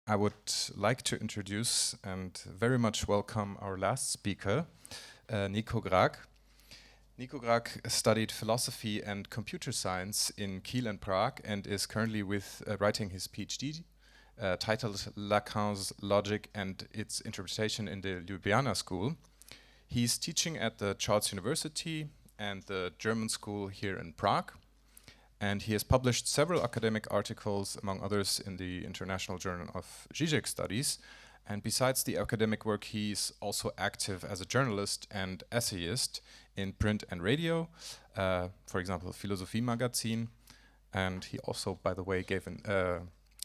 I would like to introduce and very much welcome our last speaker, Nico Graack. Nico Graack studied philosophy and computer science in Kiel and Prague and is currently writing his PhD titled Lacan's Logic and its Interpretation in the Ljubljana School. He's teaching at the Charles University and the German School here in Prague. And he has published several academic articles, among others, in the International Journal of Žižek Studies. And besides the academic work, he's also active as a journalist and essayist in print and radio, for example, Philosophie Magazine. And he also, by the way,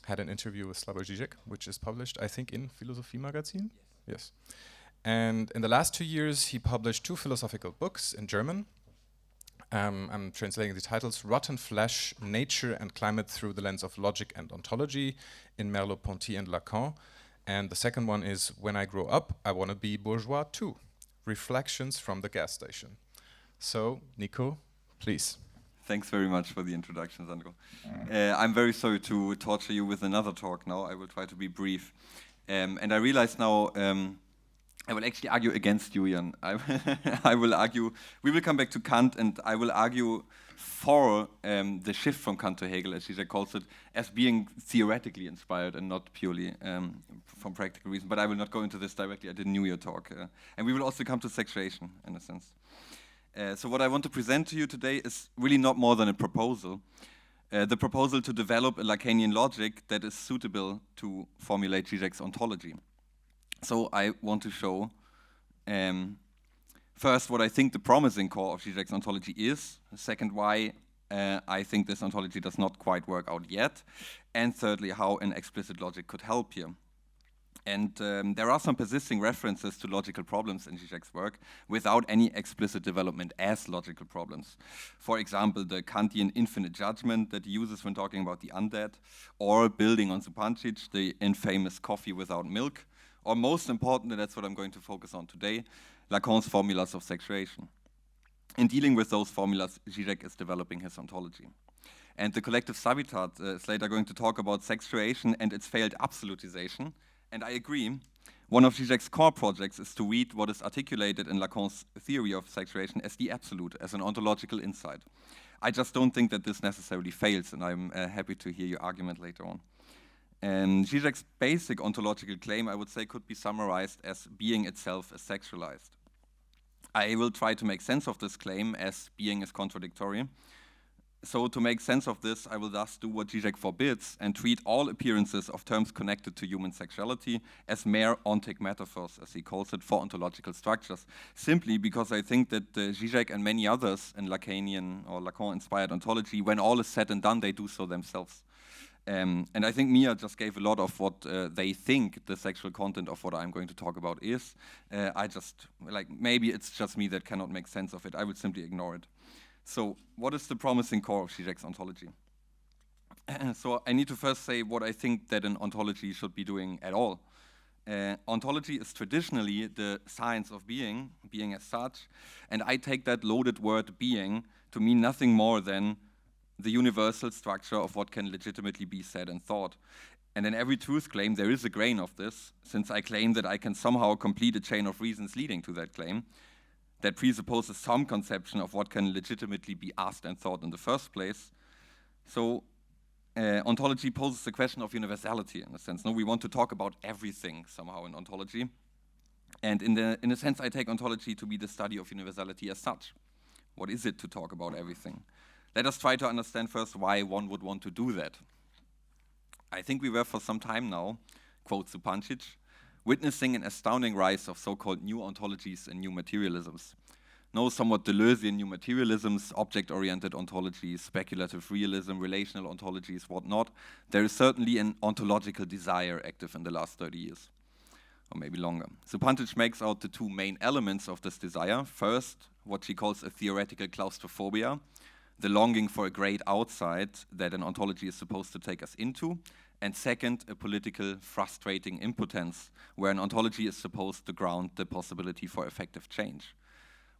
had an interview with Slavoj Žižek, which is published, I think, in Philosophie Magazine. Yes. And in the last 2 years, he published 2 philosophical books in German. I'm translating the titles: Rotten Flesh, Nature and Climate Through the Lens of Logic and Ontology in Merleau-Ponty and Lacan. And the second one is When I Grow Up, I Want to Be Bourgeois Too, Reflections from the Gas Station. So, Nico, please. Thanks very much for the introduction, Sandro. I'm very sorry to torture you with another talk now. I will try to be brief. And I realize now I will actually argue against you, Jan. I will argue, we will come back to Kant, and I will argue for the shift from Kant to Hegel, as Žižek calls it, as being theoretically inspired and not purely from practical reasons. But I will not go into this directly. I didn't know your talk. And we will also come to sexuation, in a sense. So what I want to present to you today is really not more than a proposal. The proposal to develop a Lacanian logic that is suitable to formulate Žižek's ontology. So I want to show first what I think the promising core of Žižek's ontology is, second why I think this ontology does not quite work out yet, and thirdly how an explicit logic could help here. And there are some persisting references to logical problems in Žižek's work without any explicit development as logical problems. For example, the Kantian infinite judgment that he uses when talking about the undead, or building on Zupancic, the infamous coffee without milk, or most important, and that's what I'm going to focus on today, Lacan's formulas of sexuation. In dealing with those formulas, Žižek is developing his ontology. And the collective Savitat is later going to talk about sexuation and its failed absolutization. And I agree, one of Žižek's core projects is to read what is articulated in Lacan's theory of sexuation as the absolute, as an ontological insight. I just don't think that this necessarily fails, and I'm happy to hear your argument later on. And Žižek's basic ontological claim, I would say, could be summarized as being itself is sexualized. I will try to make sense of this claim as being is contradictory. So to make sense of this, I will thus do what Žižek forbids and treat all appearances of terms connected to human sexuality as mere ontic metaphors, as he calls it, for ontological structures, simply because I think that Žižek and many others in Lacanian or Lacan-inspired ontology, when all is said and done, they do so themselves. And I think Mia just gave a lot of what they think the sexual content of what I'm going to talk about is. Maybe it's just me that cannot make sense of it. I would simply ignore it. So what is the promising core of Žižek's ontology? So I need to first say what I think that an ontology should be doing at all. Ontology is traditionally the science of being as such, and I take that loaded word being to mean nothing more than the universal structure of what can legitimately be said and thought. And in every truth claim, there is a grain of this, since I claim that I can somehow complete a chain of reasons leading to that claim that presupposes some conception of what can legitimately be asked and thought in the first place. So ontology poses the question of universality, in a sense. No, we want to talk about everything somehow in ontology. And in a sense, I take ontology to be the study of universality as such. What is it to talk about everything? Let us try to understand first why one would want to do that. I think we were for some time now, quote Zupancic, witnessing an astounding rise of so-called new ontologies and new materialisms. No somewhat Deleuzian new materialisms, object-oriented ontologies, speculative realism, relational ontologies, whatnot. There is certainly an ontological desire active in the last 30 years, or maybe longer. Zupancic makes out the 2 main elements of this desire. First, what she calls a theoretical claustrophobia, the longing for a great outside that an ontology is supposed to take us into, and second, a political frustrating impotence, where an ontology is supposed to ground the possibility for effective change.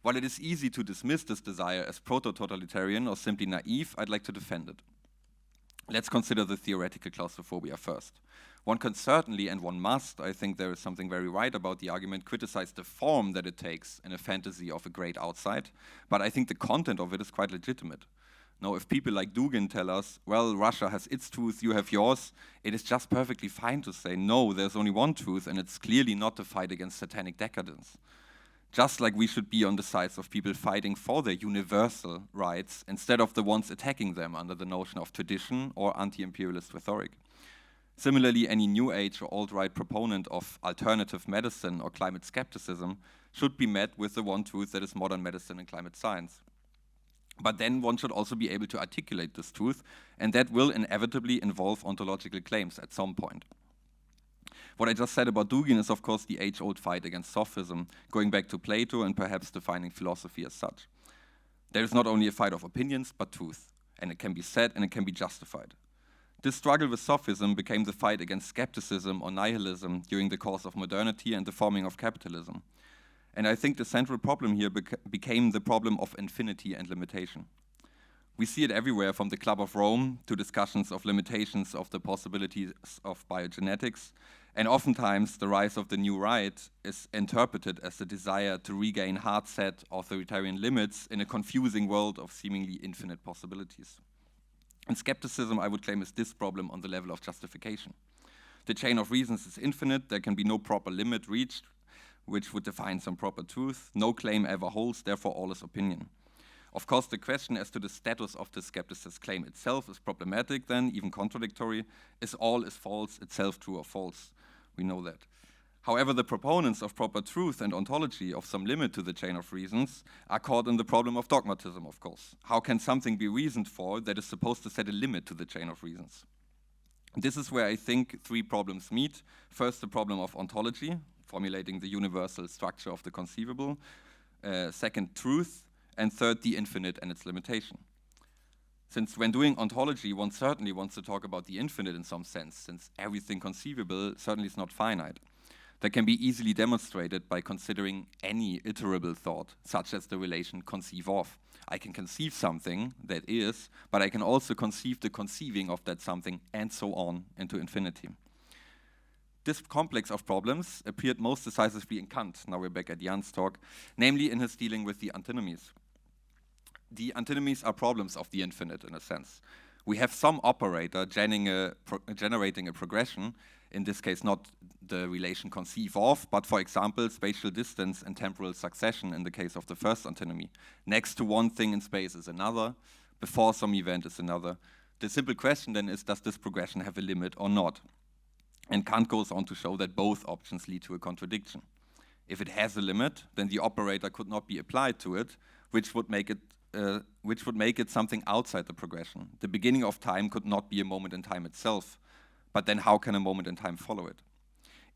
While it is easy to dismiss this desire as proto-totalitarian or simply naive, I'd like to defend it. Let's consider the theoretical claustrophobia first. One can certainly, and one must, I think there is something very right about the argument, criticize the form that it takes in a fantasy of a great outside, but I think the content of it is quite legitimate. Now, if people like Dugin tell us, well, Russia has its truth, you have yours, it is just perfectly fine to say, no, there's only one truth, and it's clearly not the fight against satanic decadence. Just like we should be on the sides of people fighting for their universal rights instead of the ones attacking them under the notion of tradition or anti-imperialist rhetoric. Similarly, any New Age or alt-right proponent of alternative medicine or climate skepticism should be met with the one truth that is modern medicine and climate science. But then one should also be able to articulate this truth, and that will inevitably involve ontological claims at some point. What I just said about Dugin is, of course, the age-old fight against sophism, going back to Plato and perhaps defining philosophy as such. There is not only a fight of opinions, but truth, and it can be said and it can be justified. This struggle with sophism became the fight against skepticism or nihilism during the course of modernity and the forming of capitalism. And I think the central problem here became the problem of infinity and limitation. We see it everywhere, from the Club of Rome to discussions of limitations of the possibilities of biogenetics, and oftentimes the rise of the new right is interpreted as the desire to regain hard-set authoritarian limits in a confusing world of seemingly infinite possibilities. And skepticism, I would claim, is this problem on the level of justification. The chain of reasons is infinite, there can be no proper limit reached, which would define some proper truth. No claim ever holds, therefore all is opinion. Of course, the question as to the status of the skepticist's claim itself is problematic then, even contradictory. Is all is false itself true or false? We know that. However, the proponents of proper truth and ontology of some limit to the chain of reasons are caught in the problem of dogmatism, of course. How can something be reasoned for that is supposed to set a limit to the chain of reasons? This is where I think three problems meet. First, the problem of ontology, formulating the universal structure of the conceivable. Second, truth. And third, the infinite and its limitation. Since when doing ontology, one certainly wants to talk about the infinite in some sense, since everything conceivable certainly is not finite. That can be easily demonstrated by considering any iterable thought, such as the relation conceive of. I can conceive something that is, but I can also conceive the conceiving of that something, and so on, into infinity. This complex of problems appeared most decisively in Kant, now we're back at Jan's talk, namely in his dealing with the antinomies. The antinomies are problems of the infinite, in a sense. We have some operator generating a progression, in this case not the relation conceive of, but for example, spatial distance and temporal succession in the case of the first antinomy. Next to one thing in space is another, before some event is another. The simple question then is, does this progression have a limit or not? And Kant goes on to show that both options lead to a contradiction. If it has a limit, then the operator could not be applied to it, which would make it something outside the progression. The beginning of time could not be a moment in time itself, but then how can a moment in time follow it?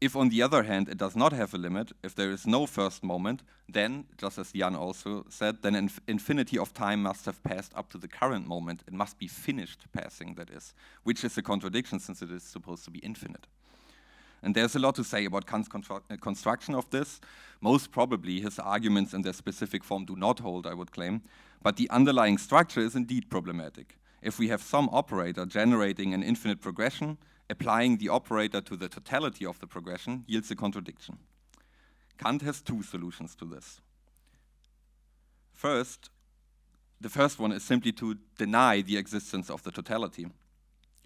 If, on the other hand, it does not have a limit, if there is no first moment, then, just as Jan also said, then an infinity of time must have passed up to the current moment. It must be finished passing, that is, which is a contradiction since it is supposed to be infinite. And there's a lot to say about Kant's construction of this. Most probably his arguments in their specific form do not hold, I would claim, but the underlying structure is indeed problematic. If we have some operator generating an infinite progression, applying the operator to the totality of the progression yields a contradiction. Kant has two solutions to this. First, the first one is simply to deny the existence of the totality.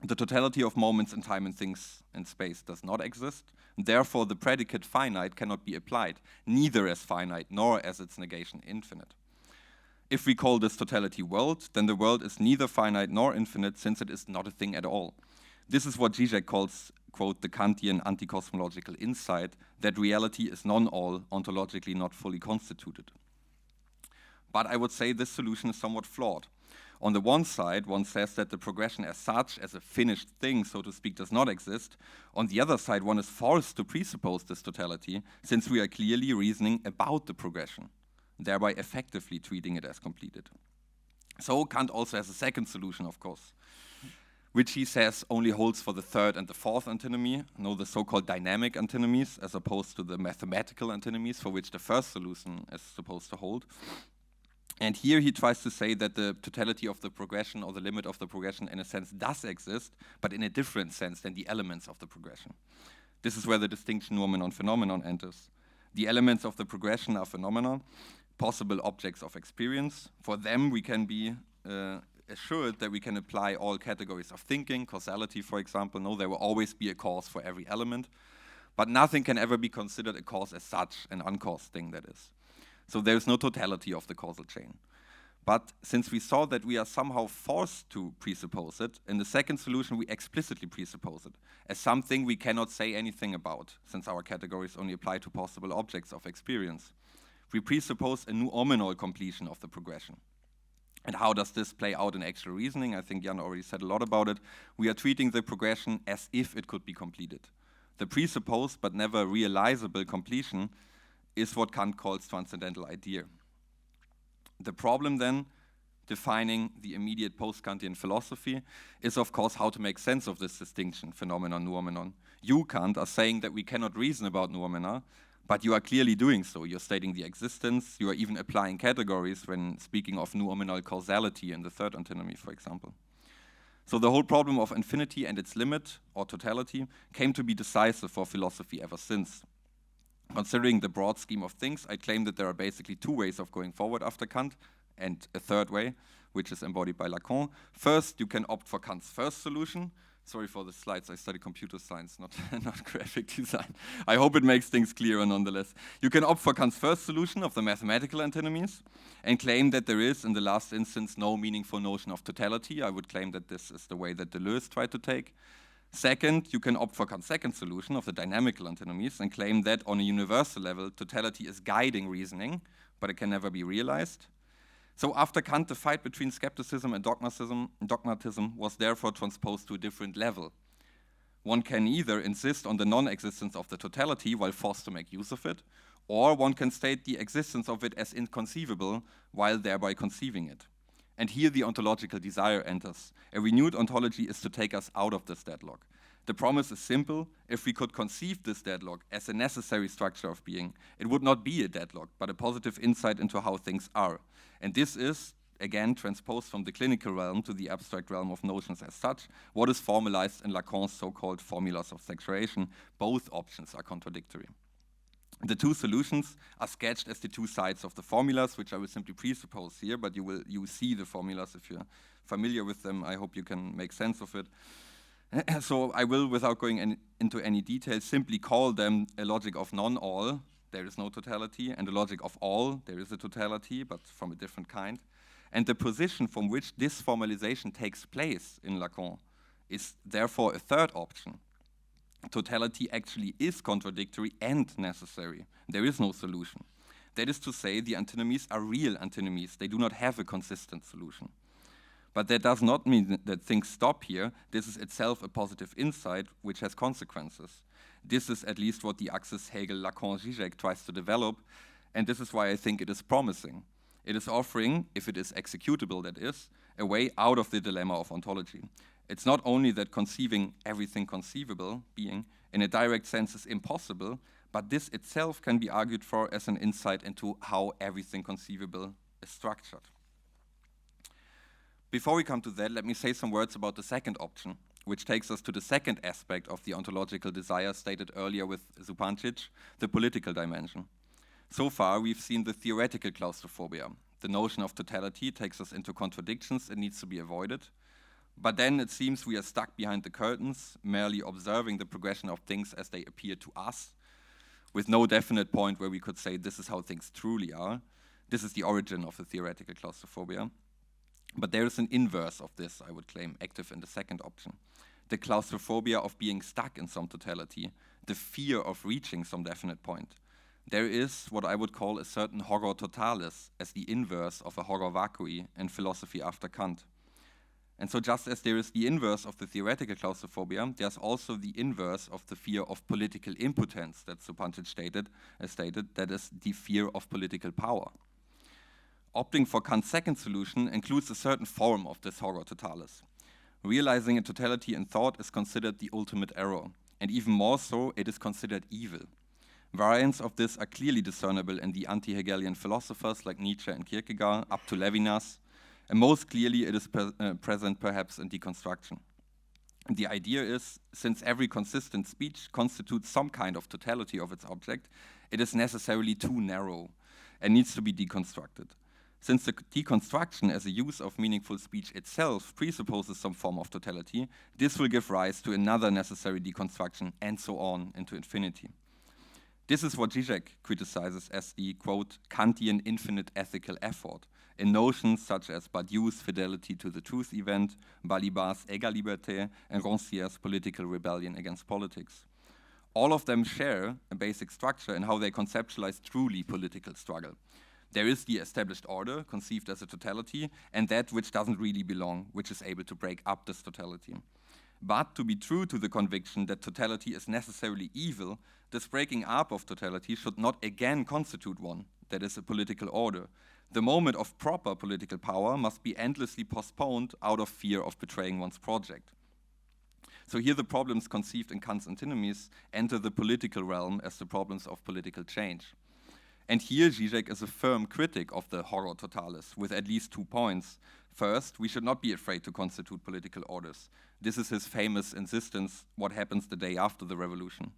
The totality of moments in time and things in space does not exist. Therefore, the predicate finite cannot be applied, neither as finite nor as its negation infinite. If we call this totality world, then the world is neither finite nor infinite, since it is not a thing at all. This is what Žižek calls, quote, the Kantian anti-cosmological insight, that reality is non-all, ontologically not fully constituted. But I would say this solution is somewhat flawed. On the one side, one says that the progression as such, as a finished thing, so to speak, does not exist. On the other side, one is forced to presuppose this totality, since we are clearly reasoning about the progression, thereby effectively treating it as completed. So Kant also has a second solution, of course, which he says only holds for the third and the fourth antinomy, the so-called dynamic antinomies, as opposed to the mathematical antinomies for which the first solution is supposed to hold. And here he tries to say that the totality of the progression or the limit of the progression in a sense does exist, but in a different sense than the elements of the progression. This is where the distinction noumenon-phenomenon enters. The elements of the progression are phenomena, possible objects of experience. For them we can be assured that we can apply all categories of thinking, causality for example. No, there will always be a cause for every element, but nothing can ever be considered a cause as such, an uncaused thing that is. So there is no totality of the causal chain. But since we saw that we are somehow forced to presuppose it, in the second solution we explicitly presuppose it as something we cannot say anything about, since our categories only apply to possible objects of experience. We presuppose a noumenal completion of the progression. And how does this play out in actual reasoning? I think Jan already said a lot about it. We are treating the progression as if it could be completed. The presupposed but never realizable completion is what Kant calls transcendental idea. The problem then, defining the immediate post-Kantian philosophy, is of course how to make sense of this distinction, phenomenon, noumenon. You, Kant, are saying that we cannot reason about noumena, but you are clearly doing so. You're stating the existence, you are even applying categories when speaking of noumenal causality in the third antinomy, for example. So the whole problem of infinity and its limit, or totality, came to be decisive for philosophy ever since. Considering the broad scheme of things, I claim that there are basically two ways of going forward after Kant, and a third way, which is embodied by Lacan. First, you can opt for Kant's first solution. Sorry for the slides, I study computer science, not graphic design. I hope it makes things clearer nonetheless. You can opt for Kant's first solution of the mathematical antinomies and claim that there is, in the last instance, no meaningful notion of totality. I would claim that this is the way that Deleuze tried to take. Second, you can opt for Kant's second solution of the dynamical antinomies and claim that on a universal level, totality is guiding reasoning, but it can never be realized. So after Kant, the fight between skepticism and dogmatism was therefore transposed to a different level. One can either insist on the non-existence of the totality while forced to make use of it, or one can state the existence of it as inconceivable while thereby conceiving it. And here the ontological desire enters. A renewed ontology is to take us out of this deadlock. The promise is simple. If we could conceive this deadlock as a necessary structure of being, it would not be a deadlock, but a positive insight into how things are. And this is, again, transposed from the clinical realm to the abstract realm of notions as such, what is formalized in Lacan's so-called formulas of sexuation. Both options are contradictory. The two solutions are sketched as the two sides of the formulas, which I will simply presuppose here, but you see the formulas if you're familiar with them. I hope you can make sense of it. So I will, without going into any detail, simply call them a logic of non-all, there is no totality, and a logic of all, there is a totality, but from a different kind. And the position from which this formalization takes place in Lacan is therefore a third option. Totality actually is contradictory and necessary. There is no solution. That is to say, the antinomies are real antinomies. They do not have a consistent solution. But that does not mean that things stop here. This is itself a positive insight which has consequences. This is at least what the axis Hegel-Lacan-Žižek tries to develop, and this is why I think it is promising. It is offering, if it is executable that is, a way out of the dilemma of ontology. It's not only that conceiving everything conceivable, being, in a direct sense is impossible, but this itself can be argued for as an insight into how everything conceivable is structured. Before we come to that, let me say some words about the second option, which takes us to the second aspect of the ontological desire stated earlier with Zupancic, the political dimension. So far, we've seen the theoretical claustrophobia. The notion of totality takes us into contradictions and needs to be avoided. But then it seems we are stuck behind the curtains, merely observing the progression of things as they appear to us, with no definite point where we could say this is how things truly are. This is the origin of the theoretical claustrophobia. But there is an inverse of this, I would claim, active in the second option. The claustrophobia of being stuck in some totality, the fear of reaching some definite point. There is what I would call a certain horror totalis as the inverse of a horror vacui in philosophy after Kant. And so just as there is the inverse of the theoretical claustrophobia, there's also the inverse of the fear of political impotence that Zupancic stated, that is the fear of political power. Opting for Kant's second solution includes a certain form of this horror totalis. Realizing a totality in thought is considered the ultimate error, and even more so, it is considered evil. Variants of this are clearly discernible in the anti-Hegelian philosophers like Nietzsche and Kierkegaard, up to Levinas, and most clearly it is present perhaps in deconstruction. And the idea is, since every consistent speech constitutes some kind of totality of its object, it is necessarily too narrow and needs to be deconstructed. Since the deconstruction as a use of meaningful speech itself presupposes some form of totality, this will give rise to another necessary deconstruction, and so on into infinity. This is what Žižek criticizes as the, quote, Kantian infinite ethical effort, in notions such as Badiou's fidelity to the truth event, Balibar's égalité, and Rancière's political rebellion against politics. All of them share a basic structure in how they conceptualize truly political struggle. There is the established order, conceived as a totality, and that which doesn't really belong, which is able to break up this totality. But to be true to the conviction that totality is necessarily evil, this breaking up of totality should not again constitute one, that is a political order. The moment of proper political power must be endlessly postponed out of fear of betraying one's project. So here the problems conceived in Kant's antinomies enter the political realm as the problems of political change. And here Žižek is a firm critic of the horror totalis, with at least 2 points. First, we should not be afraid to constitute political orders. This is his famous insistence, what happens the day after the revolution.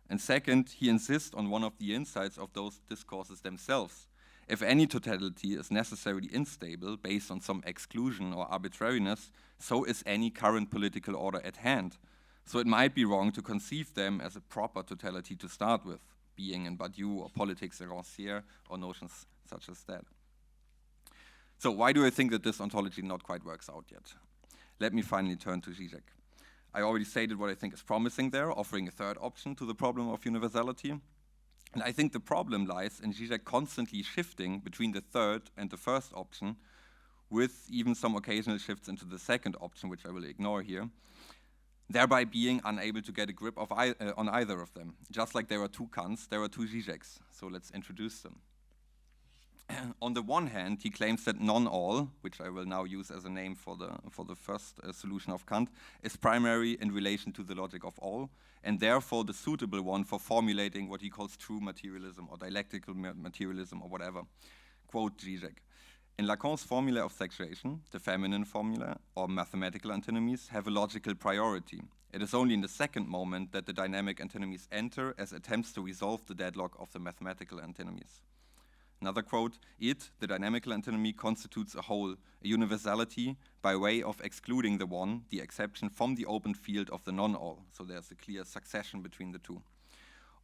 And second, he insists on one of the insights of those discourses themselves. If any totality is necessarily unstable, based on some exclusion or arbitrariness, so is any current political order at hand. So it might be wrong to conceive them as a proper totality to start with, being in Badiou or politics in Rancière or notions such as that. So why do I think that this ontology not quite works out yet? Let me finally turn to Žižek. I already stated what I think is promising there, offering a third option to the problem of universality. And I think the problem lies in Žižek constantly shifting between the third and the first option, with even some occasional shifts into the second option, which I will ignore here, thereby being unable to get a grip of on either of them. Just like there are 2 Kants, there are 2 Žižeks. So let's introduce them. On the one hand, he claims that non-all, which I will now use as a name for the first solution of Kant, is primary in relation to the logic of all, and therefore the suitable one for formulating what he calls true materialism or dialectical materialism or whatever. Quote Žižek. In Lacan's formula of sexuation, the feminine formula or mathematical antinomies have a logical priority. It is only in the second moment that the dynamic antinomies enter as attempts to resolve the deadlock of the mathematical antinomies. Another quote, it, the dynamical antinomy, constitutes a whole, a universality, by way of excluding the one, the exception, from the open field of the non-all. So there's a clear succession between the two.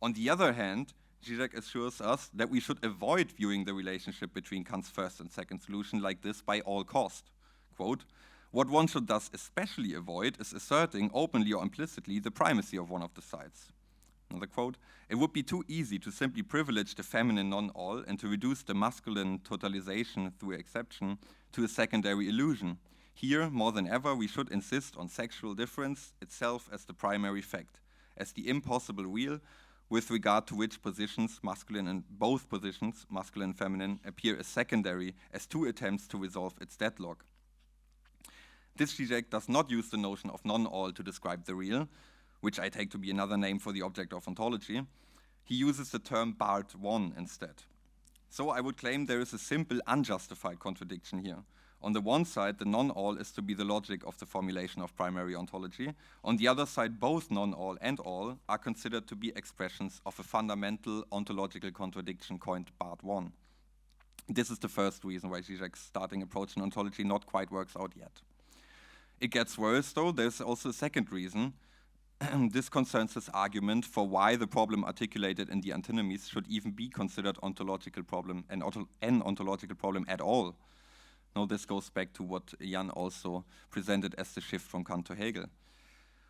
On the other hand, Žižek assures us that we should avoid viewing the relationship between Kant's first and second solution like this by all cost. Quote, what one should thus especially avoid is asserting openly or implicitly the primacy of one of the sides. Another quote, it would be too easy to simply privilege the feminine non-all and to reduce the masculine totalization through exception to a secondary illusion. Here, more than ever, we should insist on sexual difference itself as the primary fact, as the impossible real, with regard to which positions, masculine and both positions, masculine and feminine, appear as secondary, as 2 attempts to resolve its deadlock. This Žižek does not use the notion of non-all to describe the real, which I take to be another name for the object of ontology. He uses the term Part 1 instead. So I would claim there is a simple unjustified contradiction here. On the one side, the non-all is to be the logic of the formulation of primary ontology. On the other side, both non-all and all are considered to be expressions of a fundamental ontological contradiction coined Part 1. This is the first reason why Žižek's starting approach in ontology not quite works out yet. It gets worse though, there's also a second reason. This concerns his argument for why the problem articulated in the antinomies should even be considered ontological problem and an ontological problem at all. Now this goes back to what Jan also presented as the shift from Kant to Hegel.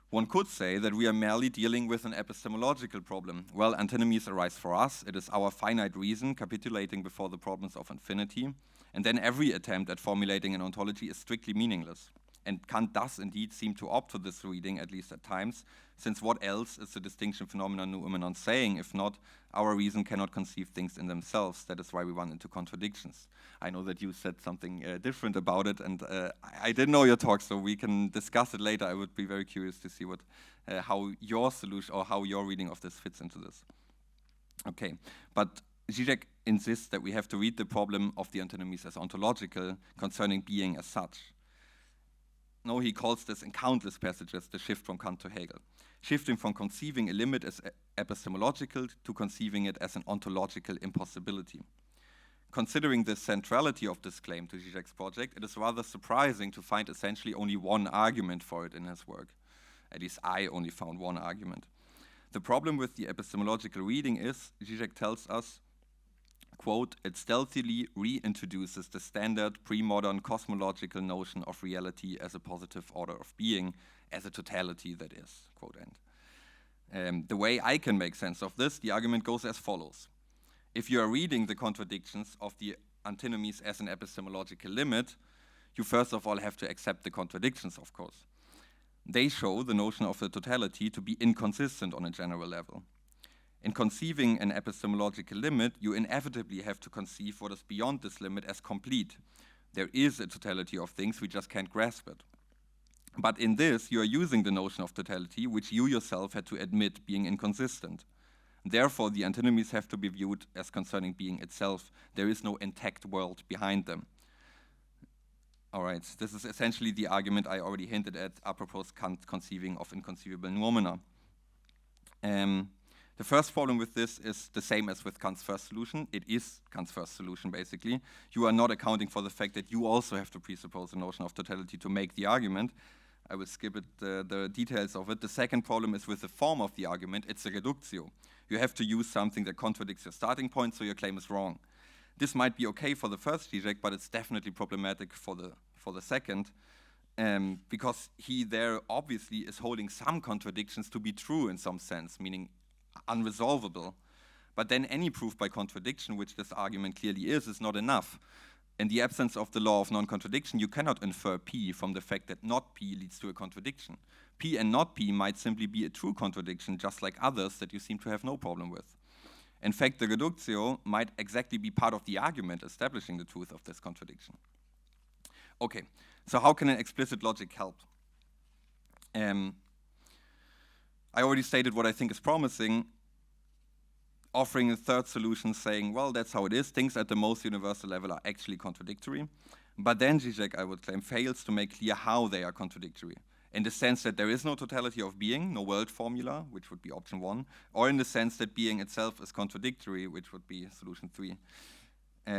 One could say that we are merely dealing with an epistemological problem. Well, antinomies arise for us, it is our finite reason capitulating before the problems of infinity, and then every attempt at formulating an ontology is strictly meaningless. And Kant does indeed seem to opt for this reading, at least at times, since what else is the distinction phenomenon noumenon saying? If not, our reason cannot conceive things in themselves. That is why we run into contradictions. I know that you said something different about it, and I didn't know your talk, so we can discuss it later. I would be very curious to see how your solution or how your reading of this fits into this. Okay, but Žižek insists that we have to read the problem of the antinomies as ontological, concerning being as such. No, he calls this in countless passages the shift from Kant to Hegel, shifting from conceiving a limit as epistemological to conceiving it as an ontological impossibility. Considering the centrality of this claim to Žižek's project, it is rather surprising to find essentially only one argument for it in his work. At least I only found one argument. The problem with the epistemological reading is, Žižek tells us, quote, it stealthily reintroduces the standard pre-modern cosmological notion of reality as a positive order of being, as a totality that is, quote end. The way I can make sense of this, the argument goes as follows. If you are reading the contradictions of the antinomies as an epistemological limit, you first of all have to accept the contradictions, of course. They show the notion of the totality to be inconsistent on a general level. In conceiving an epistemological limit, you inevitably have to conceive what is beyond this limit as complete. There is a totality of things, we just can't grasp it. But in this, you are using the notion of totality, which you yourself had to admit being inconsistent. Therefore, the antinomies have to be viewed as concerning being itself. There is no intact world behind them. All right, this is essentially the argument I already hinted at apropos Kant conceiving of inconceivable noumena. The first problem with this is the same as with Kant's first solution. It is Kant's first solution, basically. You are not accounting for the fact that you also have to presuppose the notion of totality to make the argument. I will skip it, the details of it. The second problem is with the form of the argument. It's a reductio. You have to use something that contradicts your starting point, so your claim is wrong. This might be okay for the first Žižek, but it's definitely problematic for the second, because he there obviously is holding some contradictions to be true in some sense, meaning unresolvable. But then any proof by contradiction, which this argument clearly is not enough. In the absence of the law of non-contradiction, you cannot infer P from the fact that not P leads to a contradiction. P and not P might simply be a true contradiction, just like others that you seem to have no problem with. In fact, the reductio might exactly be part of the argument establishing the truth of this contradiction. Okay, so how can an explicit logic help? I already stated what I think is promising, offering a third solution saying, well, that's how it is. Things at the most universal level are actually contradictory. But then Žižek, I would claim, fails to make clear how they are contradictory, in the sense that there is no totality of being, no world formula, which would be option 1, or in the sense that being itself is contradictory, which would be solution 3.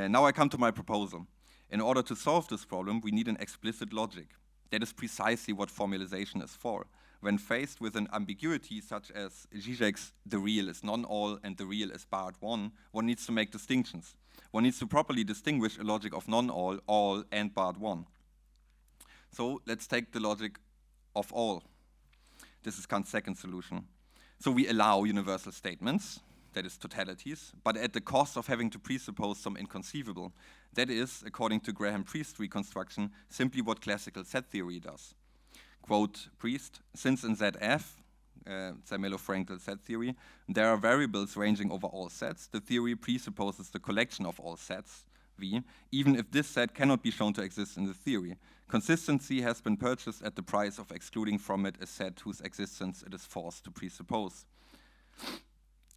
Now I come to my proposal. In order to solve this problem, we need an explicit logic. That is precisely what formalization is for. When faced with an ambiguity such as Žižek's the real is non-all and the real is barred one needs to make distinctions. One needs to properly distinguish a logic of non-all, all, and barred one. So let's take the logic of all. This is Kant's second solution. So we allow universal statements, that is totalities, but at the cost of having to presuppose some inconceivable. That is, according to Graham Priest's reconstruction, simply what classical set theory does. Quote, Priest, since in ZF, Zermelo-Fraenkel set theory, there are variables ranging over all sets, the theory presupposes the collection of all sets, V, even if this set cannot be shown to exist in the theory. Consistency has been purchased at the price of excluding from it a set whose existence it is forced to presuppose.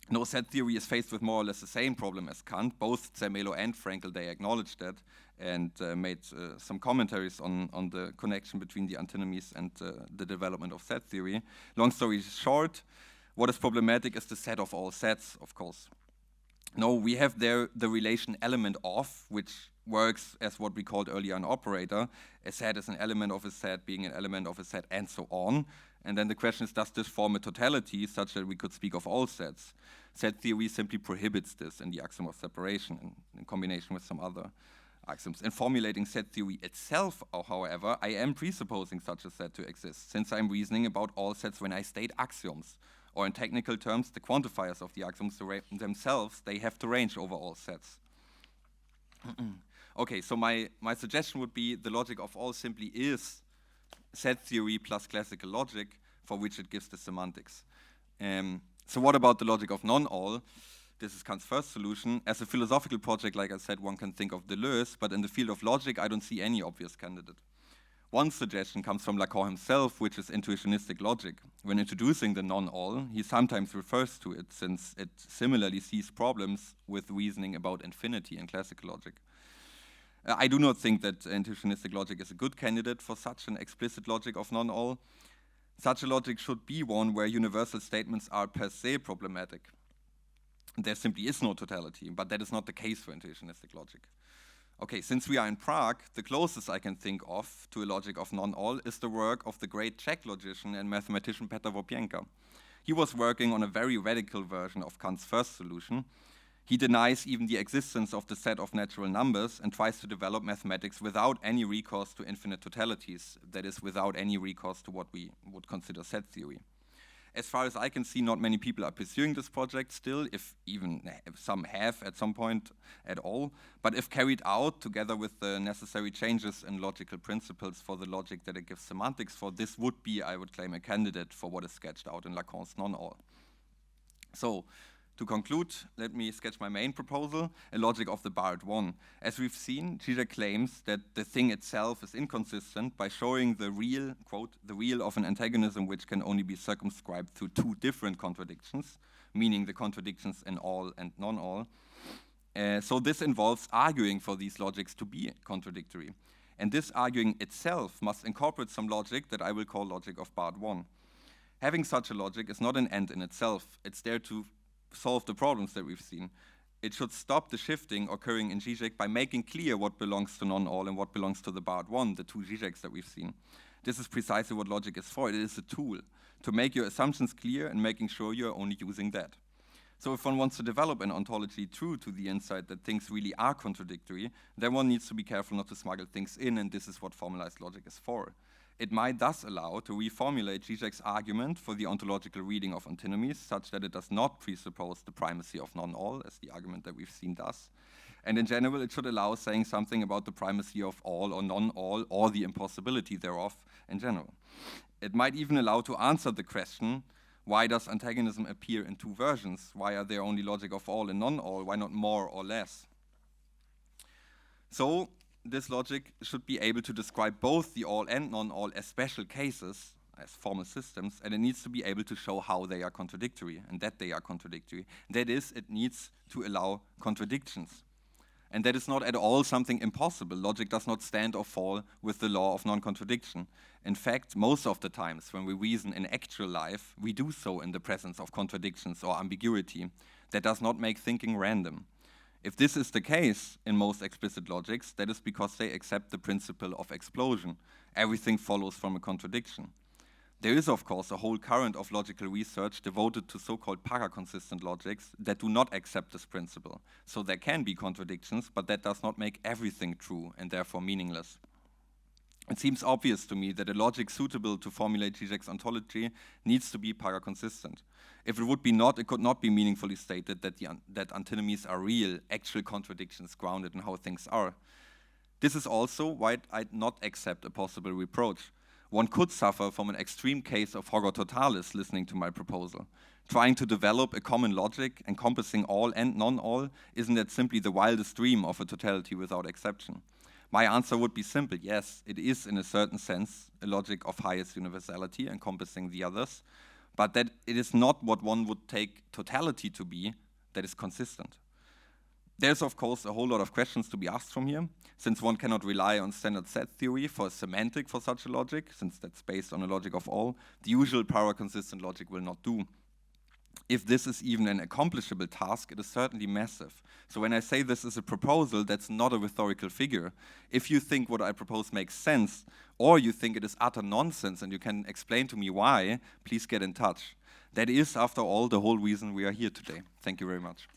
No, set theory is faced with more or less the same problem as Kant. Both Zermelo and Fraenkel, they acknowledged that and made some commentaries on the connection between the antinomies and the development of set theory. Long story short, what is problematic is the set of all sets, of course. No, we have there the relation element of, which works as what we called earlier an operator. A set is an element of a set being an element of a set, and so on. And then the question is, does this form a totality such that we could speak of all sets? Set theory simply prohibits this in the axiom of separation in combination with some other axioms. In formulating set theory itself, however, I am presupposing such a set to exist, since I'm reasoning about all sets when I state axioms. Or in technical terms, the quantifiers of the axioms themselves, they have to range over all sets. Okay, so my suggestion would be the logic of all simply is set theory plus classical logic, for which it gives the semantics. So what about the logic of non-all? This is Kant's first solution. As a philosophical project, like I said, one can think of Deleuze, but in the field of logic, I don't see any obvious candidate. One suggestion comes from Lacan himself, which is intuitionistic logic. When introducing the non-all, he sometimes refers to it, since it similarly sees problems with reasoning about infinity in classical logic. I do not think that intuitionistic logic is a good candidate for such an explicit logic of non-all. Such a logic should be one where universal statements are per se problematic. There simply is no totality, but that is not the case for intuitionistic logic. Okay, since we are in Prague, the closest I can think of to a logic of non-all is the work of the great Czech logician and mathematician Petr Vopienka. He was working on a very radical version of Kant's first solution. He denies even the existence of the set of natural numbers and tries to develop mathematics without any recourse to infinite totalities, that is, without any recourse to what we would consider set theory. As far as I can see, not many people are pursuing this project still, if some have at some point at all. But if carried out together with the necessary changes in logical principles for the logic that it gives semantics for, this would be, I would claim, a candidate for what is sketched out in Lacan's non-all. So, to conclude, let me sketch my main proposal, a logic of the barred one. As we've seen, Žižek claims that the thing itself is inconsistent by showing the real, quote, the real of an antagonism which can only be circumscribed through two different contradictions, meaning the contradictions in all and non-all. So this involves arguing for these logics to be contradictory. And this arguing itself must incorporate some logic that I will call logic of barred one. Having such a logic is not an end in itself. It's there to solve the problems that we've seen. It should stop the shifting occurring in Žižek by making clear what belongs to non-all and what belongs to the barred one, the two Žižeks that we've seen. This is precisely what logic is for. It is a tool to make your assumptions clear and making sure you're only using that. So if one wants to develop an ontology true to the insight that things really are contradictory, then one needs to be careful not to smuggle things in, and this is what formalized logic is for. It might thus allow to reformulate Žižek's argument for the ontological reading of antinomies such that it does not presuppose the primacy of non-all, as the argument that we've seen does. And in general, it should allow saying something about the primacy of all or non-all, or the impossibility thereof in general. It might even allow to answer the question, why does antagonism appear in two versions? Why are there only logic of all and non-all? Why not more or less? So, this logic should be able to describe both the all and non-all as special cases, as formal systems, and it needs to be able to show how they are contradictory, and that they are contradictory. That is, it needs to allow contradictions. And that is not at all something impossible. Logic does not stand or fall with the law of non-contradiction. In fact, most of the times when we reason in actual life, we do so in the presence of contradictions or ambiguity. That does not make thinking random. If this is the case in most explicit logics, that is because they accept the principle of explosion. Everything follows from a contradiction. There is, of course, a whole current of logical research devoted to so-called paraconsistent logics that do not accept this principle. So there can be contradictions, but that does not make everything true and therefore meaningless. It seems obvious to me that a logic suitable to formulate Žižek's ontology needs to be paraconsistent. If it would be not, it could not be meaningfully stated that antinomies are real, actual contradictions grounded in how things are. This is also why I'd not accept a possible reproach. One could suffer from an extreme case of horror totalis listening to my proposal. Trying to develop a common logic encompassing all and non-all, isn't that simply the wildest dream of a totality without exception? My answer would be simple, yes, it is in a certain sense a logic of highest universality encompassing the others, but that it is not what one would take totality to be that is consistent. There's, of course, a whole lot of questions to be asked from here, since one cannot rely on standard set theory for a semantic for such a logic, since that's based on a logic of all. The usual paraconsistent logic will not do. If this is even an accomplishable task, it is certainly massive. So when I say this is a proposal, that's not a rhetorical figure. If you think what I propose makes sense, or you think it is utter nonsense and you can explain to me why, please get in touch. That is, after all, the whole reason we are here today. Thank you very much.